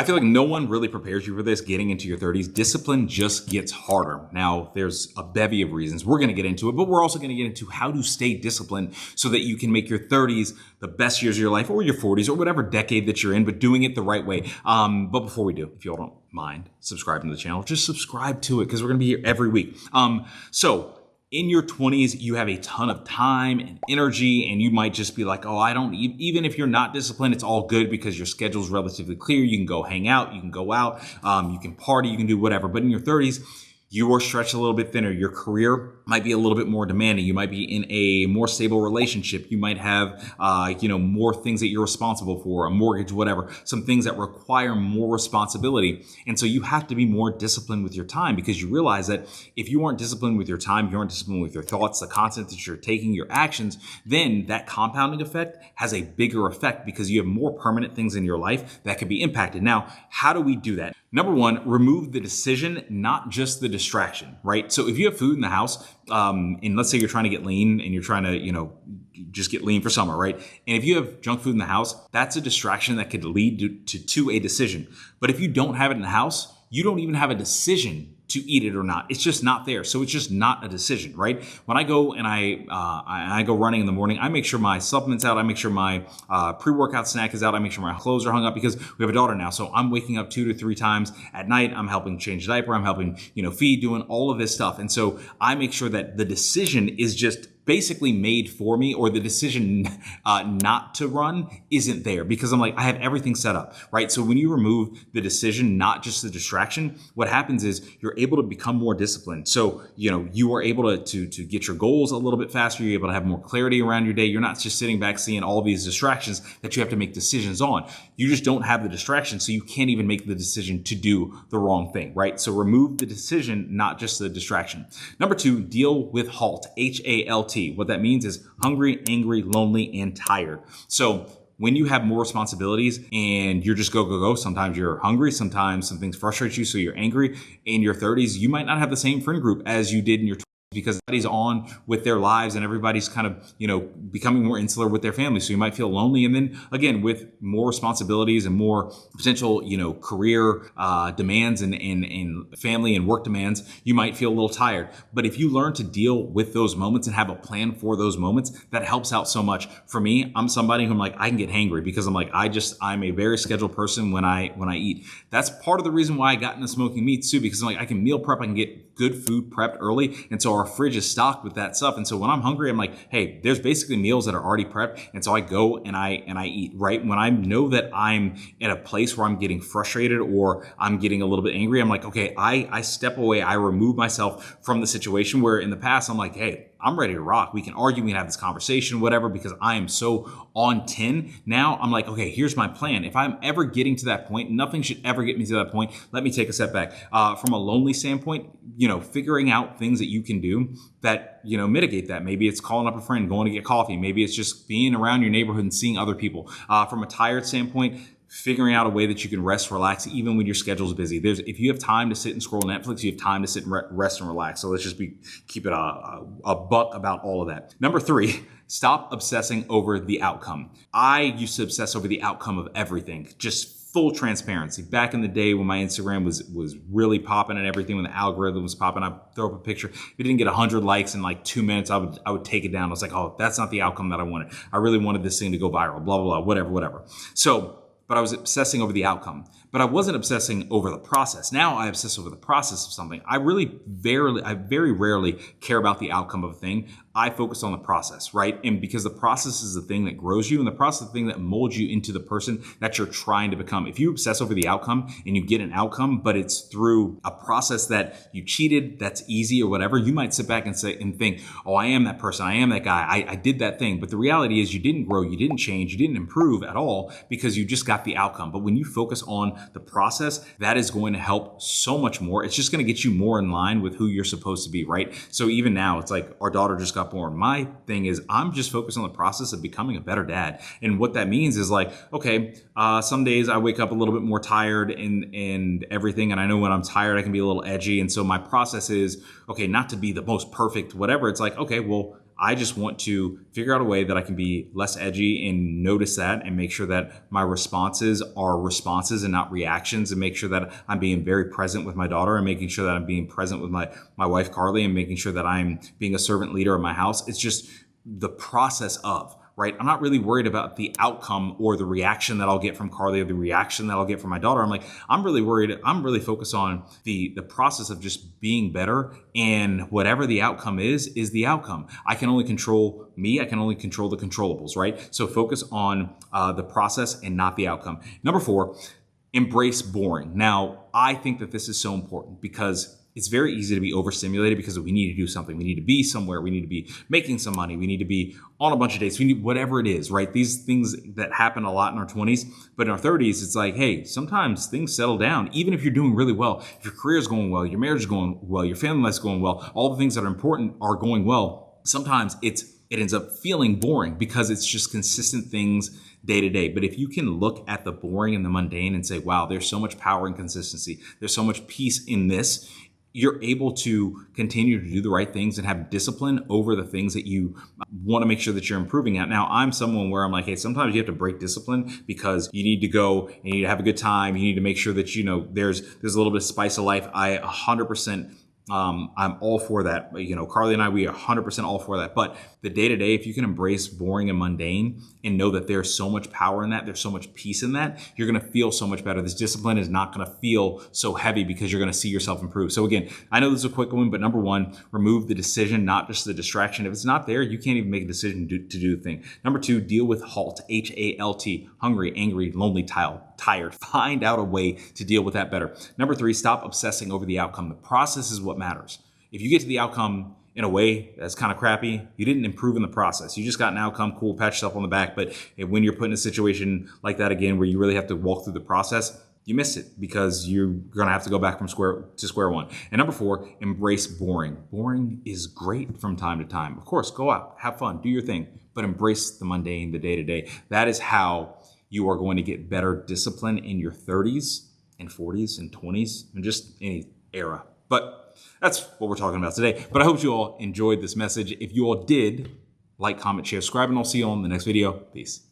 I feel like no one really prepares you for this getting into your 30s. Discipline just gets harder. Now, there's a bevy of reasons. We're going to get into it, but we're also going to get into how to stay disciplined so that you can make your 30s the best years of your life, or your 40s, or whatever decade that you're in, but doing it the right way. But before we do, if you all don't mind subscribing to the channel, just subscribe to it because we're going to be here every week. So in your 20s, you have a ton of time and energy, and you might just be like, oh, I don't, even if you're not disciplined, it's all good because your schedule's relatively clear. You can go hang out, you can go out, you can party, you can do whatever. But in your 30s, you are stretched a little bit thinner. Your career might be a little bit more demanding. You might be in a more stable relationship. You might have, more things that you're responsible for, a mortgage, whatever, some things that require more responsibility. And so you have to be more disciplined with your time because you realize that if you aren't disciplined with your time, you aren't disciplined with your thoughts, the content that you're taking, your actions, then that compounding effect has a bigger effect because you have more permanent things in your life that can be impacted. Now, how do we do that? Number one, remove the decision, not just the distraction, right? So if you have food in the house, and let's say you're trying to get lean and you're trying to, just get lean for summer, right? And if you have junk food in the house, that's a distraction that could lead to a decision. But if you don't have it in the house, you don't even have a decision to eat it or not. It's just not there. So it's just not a decision, right? When I go and I go running in the morning, I make sure my supplement's out. I make sure my pre-workout snack is out. I make sure my clothes are hung up because we have a daughter now. So I'm waking up 2 to 3 times at night. I'm helping change the diaper. I'm helping, feed, doing all of this stuff. And so I make sure that the decision is just basically made for me, or the decision not to run isn't there because I'm like, I have everything set up, right? So when you remove the decision, not just the distraction, what happens is you're able to become more disciplined. So, you are able to get your goals a little bit faster. You're able to have more clarity around your day. You're not just sitting back seeing all these distractions that you have to make decisions on. You just don't have the distraction, so you can't even make the decision to do the wrong thing, right? So remove the decision, not just the distraction. Number 2, deal with HALT, HALT. What that means is hungry, angry, lonely, and tired. So when you have more responsibilities and you're just go, sometimes you're hungry, sometimes some things frustrate you, so you're angry. In your 30s, you might not have the same friend group as you did in your 20s because everybody's on with their lives and everybody's kind of, becoming more insular with their family. So you might feel lonely. And then again, with more responsibilities and more potential, career demands and family and work demands, you might feel a little tired. But if you learn to deal with those moments and have a plan for those moments, that helps out so much. For me, I'm somebody who I can get hangry because I'm like, I'm a very scheduled person when I eat. That's part of the reason why I got into smoking meats too, because I'm like, I can meal prep, I can get good food prepped early. And so our fridge is stocked with that stuff. And so when I'm hungry, I'm like, hey, there's basically meals that are already prepped. And so I go and I eat, right? When I know that I'm in a place where I'm getting frustrated or I'm getting a little bit angry, I'm like, okay, I step away. I remove myself from the situation where in the past, I'm like, hey, I'm ready to rock. We can argue, we can have this conversation, whatever, because I am so on 10. Now I'm like, okay, here's my plan. If I'm ever getting to that point, nothing should ever get me to that point. Let me take a step back. From a lonely standpoint, figuring out things that you can do that, mitigate that. Maybe it's calling up a friend, going to get coffee. Maybe it's just being around your neighborhood and seeing other people. From a tired standpoint, figuring out a way that you can rest, relax, even when your schedule is busy. If you have time to sit and scroll Netflix, you have time to sit and rest and relax. So let's just keep it a buck about all of that. Number 3, stop obsessing over the outcome. I used to obsess over the outcome of everything. Just full transparency. Back in the day when my Instagram was really popping and everything, when the algorithm was popping, I'd throw up a picture. If it didn't get 100 likes in like 2 minutes, I would take it down. I was like, oh, that's not the outcome that I wanted. I really wanted this thing to go viral, blah, blah, blah, whatever. But I was obsessing over the outcome. But I wasn't obsessing over the process. Now I obsess over the process of something. I very rarely care about the outcome of a thing. I focus on the process, right? And because the process is the thing that grows you and the process is the thing that molds you into the person that you're trying to become. If you obsess over the outcome and you get an outcome, but it's through a process that you cheated, that's easy or whatever, you might sit back and think, oh, I am that person. I am that guy. I did that thing. But the reality is you didn't grow. You didn't change. You didn't improve at all because you just got the outcome. But when you focus on the process, that is going to help so much more. It's just going to get you more in line with who you're supposed to be, right? So even now, it's like our daughter just got born. My thing is I'm just focused on the process of becoming a better dad. And what that means is like, okay, some days I wake up a little bit more tired and everything. And I know when I'm tired, I can be a little edgy. And so my process is, okay, not to be the most perfect, whatever. It's like, okay, well, I just want to figure out a way that I can be less edgy and notice that and make sure that my responses are responses and not reactions, and make sure that I'm being very present with my daughter and making sure that I'm being present with my wife, Carly, and making sure that I'm being a servant leader in my house. It's just the process of, right? I'm not really worried about the outcome or the reaction that I'll get from Carly or the reaction that I'll get from my daughter. I'm really focused on the process of just being better, and whatever the outcome is the outcome. I can only control me. I can only control the controllables, right? So focus on the process and not the outcome. Number 4, embrace boring. Now, I think that this is so important because it's very easy to be overstimulated because we need to do something. We need to be somewhere. We need to be making some money. We need to be on a bunch of dates. We need whatever it is, right? These things that happen a lot in our 20s, but in our 30s, it's like, hey, sometimes things settle down. Even if you're doing really well, if your career is going well, your marriage is going well, your family life's going well, all the things that are important are going well. Sometimes it ends up feeling boring because it's just consistent things day to day. But if you can look at the boring and the mundane and say, wow, there's so much power in consistency. There's so much peace in this. You're able to continue to do the right things and have discipline over the things that you want to make sure that you're improving at. Now, I'm someone where I'm like, hey, sometimes you have to break discipline because you need to go and you need to have a good time. You need to make sure that, there's a little bit of spice of life. I 100%, I'm all for that. Carly and I, we are 100% all for that. But the day-to-day, if you can embrace boring and mundane and know that there's so much power in that, there's so much peace in that, you're going to feel so much better. This discipline is not going to feel so heavy because you're going to see yourself improve. So again, I know this is a quick one, but number 1, remove the decision, not just the distraction. If it's not there, you can't even make a decision to do the thing. Number 2, deal with HALT, H-A-L-T, hungry, angry, lonely, tired. Find out a way to deal with that better. Number 3, stop obsessing over the outcome. The process is what matters. If you get to the outcome in a way that's kind of crappy, you didn't improve in the process. You just got an outcome, cool, pat yourself on the back. But when you're put in a situation like that again, where you really have to walk through the process, you missed it because you're going to have to go back from square one. And number 4, embrace boring. Boring is great from time to time. Of course, go out, have fun, do your thing, but embrace the mundane, the day-to-day. That is how you are going to get better discipline in your 30s and 40s and 20s and just any era. But that's what we're talking about today. But I hope you all enjoyed this message. If you all did, like, comment, share, subscribe, and I'll see you all in the next video. Peace.